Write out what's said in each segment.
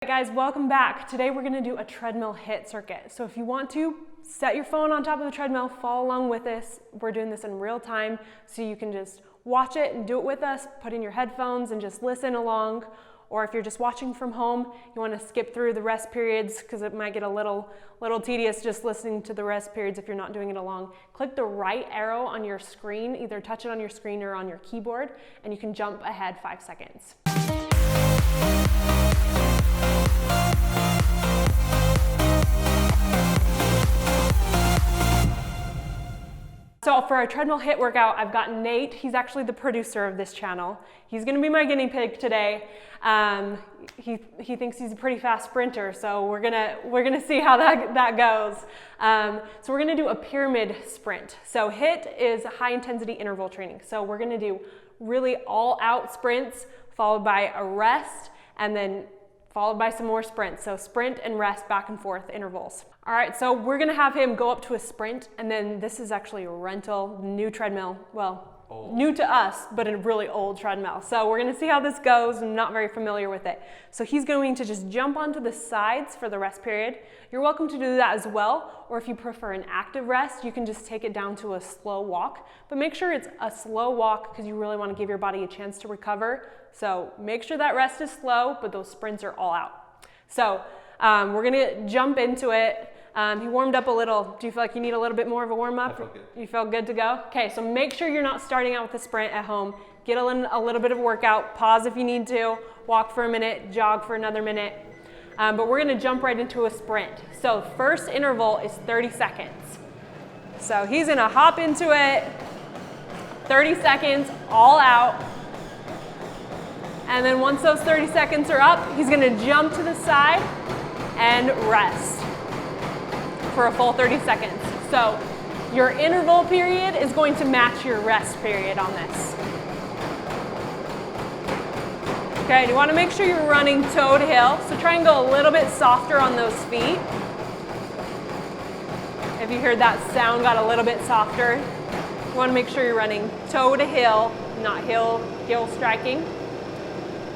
Hey guys, welcome back. Today we're going to do a treadmill HIIT circuit. So if you want to, set your phone on top of the treadmill, follow along with us. We're doing this in real time, so you can just watch it and do it with us, put in your headphones and just listen along. Or if you're just watching from home, you want to skip through the rest periods because it might get a little tedious just listening to the rest periods if you're not doing it along. Click the right arrow on your screen, either touch it on your screen or on your keyboard, and you can jump ahead 5 seconds. So for our treadmill HIIT workout, I've got Nate. He's actually the producer of this channel. He's gonna be my guinea pig today. He thinks he's a pretty fast sprinter, so we're gonna see how that goes. So we're gonna do a pyramid sprint. So HIIT is high intensity interval training. So we're gonna do really all out sprints followed by a rest and then followed by some more sprints. So sprint and rest back and forth intervals. All right, so we're gonna have him go up to a sprint, and then this is actually a rental, new treadmill. Well, new to us, but a really old treadmill. So we're gonna see how this goes. I'm not very familiar with it. So he's going to just jump onto the sides for the rest period. You're welcome to do that as well, or if you prefer an active rest, you can just take it down to a slow walk. But make sure it's a slow walk because you really wanna give your body a chance to recover. So make sure that rest is slow, but those sprints are all out. So we're gonna jump into it. He warmed up a little. Do you feel like you need a little bit more of a warm up? I feel good. You feel good to go? Okay, so make sure you're not starting out with a sprint at home. Get a little bit of workout, pause if you need to, walk for a minute, jog for another minute. But we're gonna jump right into a sprint. So first interval is 30 seconds. So he's gonna hop into it, 30 seconds, all out. And then once those 30 seconds are up, he's gonna jump to the side and rest for a full 30 seconds. So your interval period is going to match your rest period on this. Okay, you wanna make sure you're running toe to heel. So try and go a little bit softer on those feet. If you heard that sound got a little bit softer, you wanna make sure you're running toe to heel, not heel striking.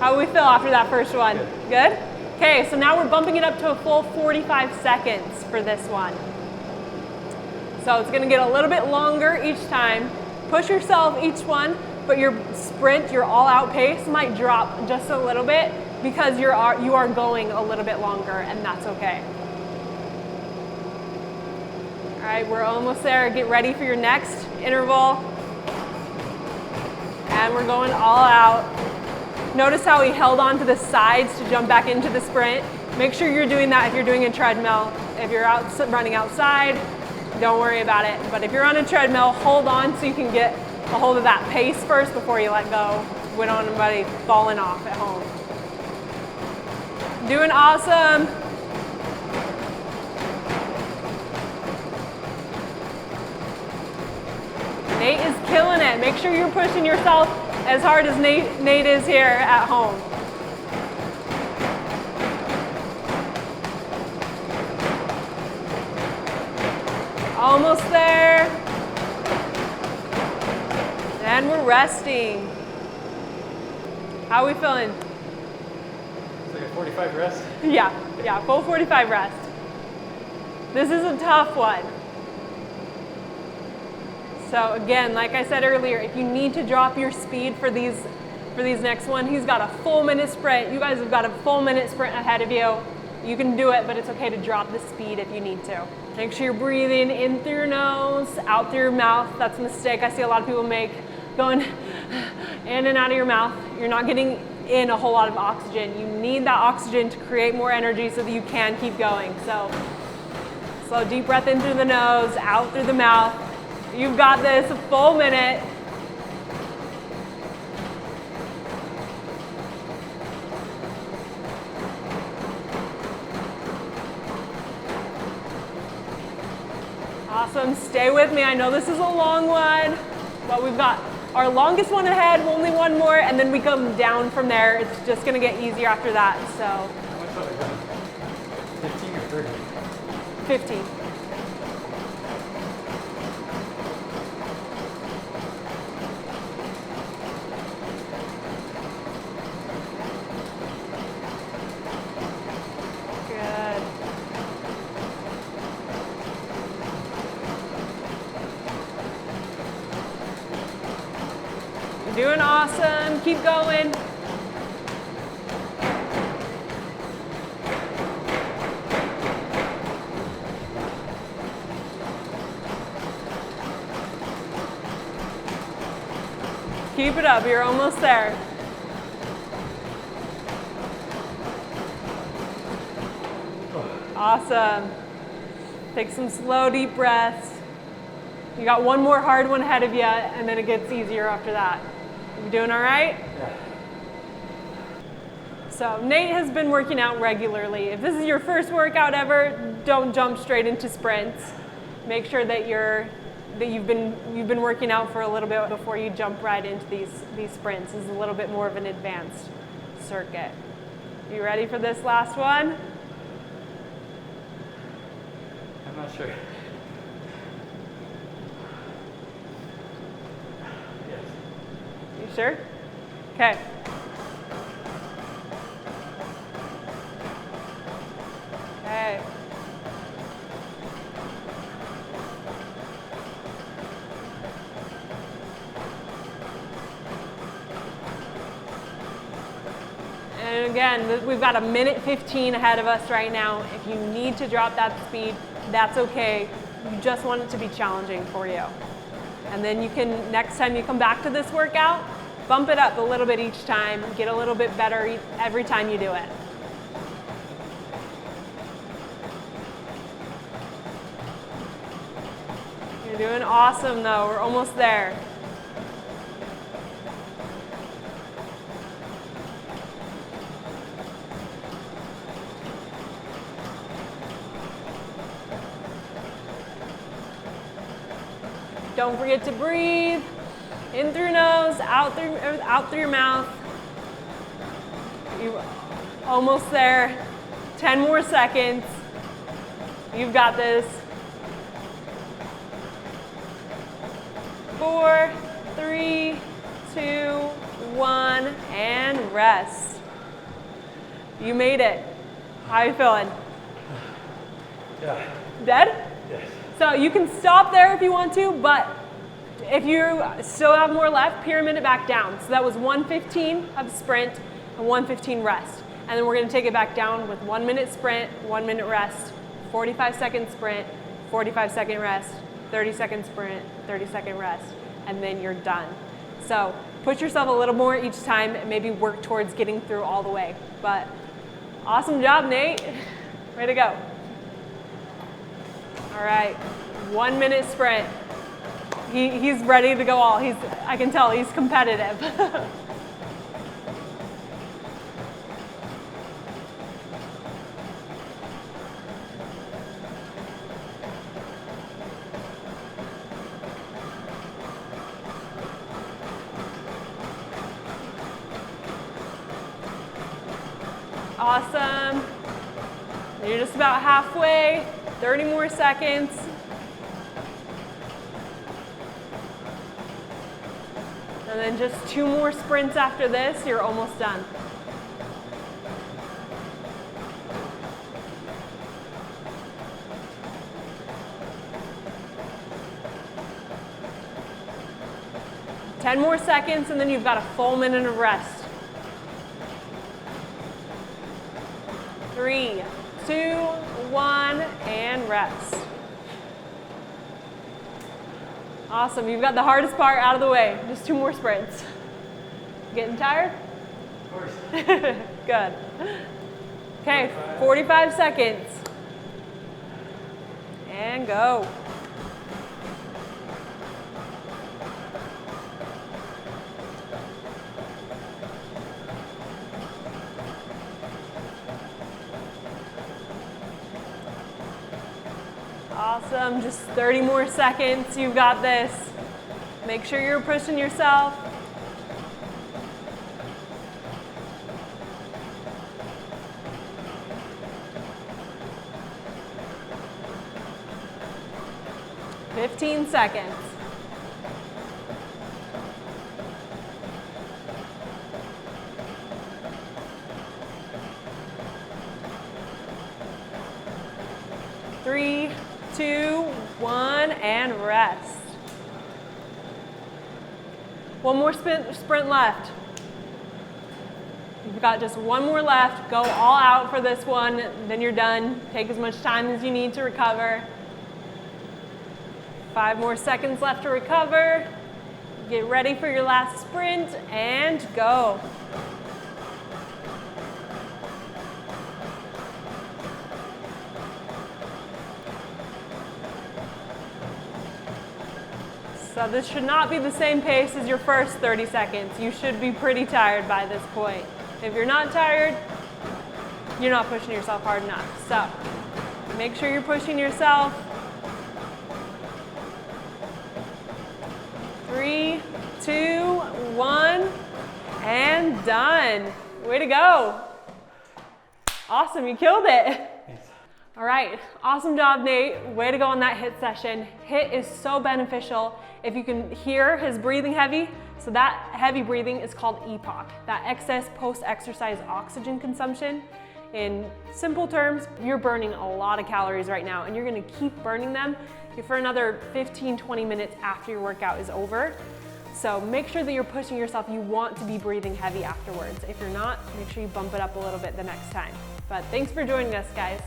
How do we feel after that first one? Good? Okay, so now we're bumping it up to a full 45 seconds for this one. So it's gonna get a little bit longer each time. Push yourself each one, but your sprint, your all-out pace might drop just a little bit because you are going a little bit longer, and that's okay. All right, we're almost there. Get ready for your next interval. And we're going all out. Notice how he held on to the sides to jump back into the sprint. Make sure you're doing that if you're doing a treadmill. If you're running outside, don't worry about it. But if you're on a treadmill, hold on so you can get a hold of that pace first before you let go. We don't want anybody falling off at home. Doing awesome. Nate is killing it. Make sure you're pushing yourself as hard as Nate is here at home. Almost there. And we're resting. How are we feeling? It's like a 45 rest? Yeah, full 45 rest. This is a tough one. So again, like I said earlier, if you need to drop your speed for these next one, he's got a full minute sprint. You guys have got a full minute sprint ahead of you. You can do it, but it's okay to drop the speed if you need to. Make sure you're breathing in through your nose, out through your mouth. That's a mistake I see a lot of people make, going in and out of your mouth. You're not getting in a whole lot of oxygen. You need that oxygen to create more energy so that you can keep going. So slow, deep breath in through the nose, out through the mouth. You've got this, a full minute. Awesome, stay with me. I know this is a long one, but we've got our longest one ahead, only one more, and then we come down from there. It's just gonna get easier after that, so. How much are we done? 15 or 30? 15. You're doing awesome. Keep going. Keep it up. You're almost there. Awesome. Take some slow, deep breaths. You got one more hard one ahead of you, and then it gets easier after that. You doing all right? Yeah. So Nate has been working out regularly. If this is your first workout ever, don't jump straight into sprints. Make sure that you've been working out for a little bit before you jump right into these sprints. This is a little bit more of an advanced circuit. You ready for this last one? I'm not sure. Yes. You sure? Okay. Okay. And again, we've got a minute 15 ahead of us right now. If you need to drop that speed, that's okay. You just want it to be challenging for you. And then you can, next time you come back to this workout, bump it up a little bit each time, get a little bit better every time you do it. You're doing awesome though, we're almost there. Don't forget to breathe. In through nose, out through your mouth. You're almost there. 10 more seconds. You've got this. 4, 3, 2, 1, and rest. You made it. How are you feeling? Yeah. Dead? Yes. So you can stop there if you want to, but if you still have more left, pyramid it back down. So that was 1:15 of sprint and 1:15 rest. And then we're going to take it back down with 1 minute sprint, 1 minute rest, 45-second sprint, 45-second rest, 30-second sprint, 30-second rest, and then you're done. So push yourself a little more each time and maybe work towards getting through all the way. But awesome job, Nate. Way to go. All right, 1 minute sprint. He's ready to go all. I can tell he's competitive. Awesome. You're just about halfway. 30 more seconds. And then just 2 more sprints after this, you're almost done. Ten more seconds, and then you've got a full minute of rest. 3, 2, 1, and rest. Awesome, you've got the hardest part out of the way. Just 2 more sprints. Getting tired? Of course. Good. Okay, 45 seconds. And go. Awesome, just 30 more seconds. You've got this. Make sure you're pushing yourself. Fifteen seconds. Three, 2, 1, and rest. One more sprint left. You've got just one more left. Go all out for this one, then you're done. Take as much time as you need to recover. 5 more seconds left to recover. Get ready for your last sprint and go. So this should not be the same pace as your first 30 seconds. You should be pretty tired by this point. If you're not tired, you're not pushing yourself hard enough. So make sure you're pushing yourself. 3, 2, 1, and done. Way to go. Awesome, you killed it. Thanks. All right, awesome job, Nate. Way to go on that HIIT session. HIIT is so beneficial. If you can hear his breathing heavy, so that heavy breathing is called EPOC, that excess post-exercise oxygen consumption. In simple terms, you're burning a lot of calories right now, and you're gonna keep burning them for another 15, 20 minutes after your workout is over. So make sure that you're pushing yourself. You want to be breathing heavy afterwards. If you're not, make sure you bump it up a little bit the next time. But thanks for joining us, guys.